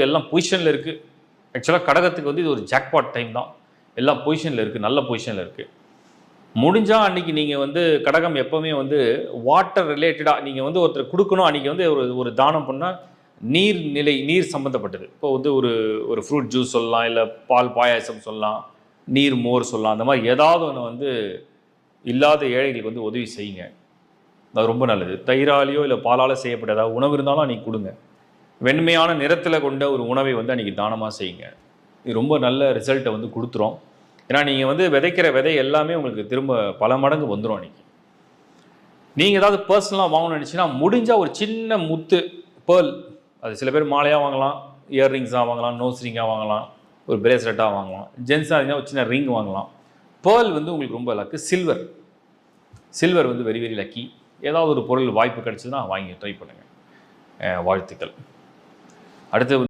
எல்லாம் பொசிஷனில் இருக்குது. ஆக்சுவலாக கடகத்துக்கு வந்து இது ஒரு ஜாக்பாட் டைம் தான். எல்லாம் பொசிஷனில் இருக்குது, நல்ல பொசிஷனில் இருக்குது. முடிஞ்சால் அன்றைக்கி நீங்கள் வந்து கடகம் எப்போவுமே வந்து வாட்டர் ரிலேட்டடாக நீங்கள் வந்து ஒருத்தர் கொடுக்கணும். அன்றைக்கி வந்து ஒரு தானம் பண்ணால் நீர் சம்மந்தப்பட்டது. இப்போ வந்து ஒரு ஃப்ரூட் ஜூஸ் சொல்லலாம், இல்லை பால் பாயாசம் சொல்லலாம், நீர் மோர் சொல்லலாம். அந்த மாதிரி ஏதாவது ஒன்று வந்து இல்லாத ஏழைகளுக்கு வந்து உதவி செய்யுங்க. அது ரொம்ப நல்லது. தயிராலேயோ இல்லை பாலால் செய்யப்பட்ட ஏதாவது உணவு இருந்தாலும் அன்றைக்கி கொடுங்க. வெண்மையான நிறத்தில் கொண்ட ஒரு உணவை வந்து அன்றைக்கி தானமாக செய்யுங்க. இது ரொம்ப நல்ல ரிசல்ட்டை வந்து கொடுத்துரும். ஏன்னா நீங்கள் வந்து விதைக்கிற விதை எல்லாமே உங்களுக்கு திரும்ப பல மடங்கு வந்துடும். அன்றைக்கி நீங்கள் ஏதாவது பர்சனலாக வாங்கணும்னு நினச்சிங்கன்னா முடிஞ்சால் ஒரு சின்ன முத்து பேர்ல், அது சில பேர் மாலையாக வாங்கலாம், இயர்ரிங்ஸாக வாங்கலாம், நோஸ் ரிங்காக வாங்கலாம், ஒரு பிரேஸ்லெட்டாக வாங்கலாம். ஜென்ஸாக இருந்தால் ஒரு சின்ன ரிங் வாங்கலாம். பேர்ல் வந்து உங்களுக்கு ரொம்ப லக்கு. சில்வர் வந்து வெரி வெரி லக்கி. ஏதாவது ஒரு பொருள் வாய்ப்பு கிடைச்சதுன்னா வாங்கி ட்ரை பண்ணுங்கள். வாழ்த்துக்கள். அடுத்து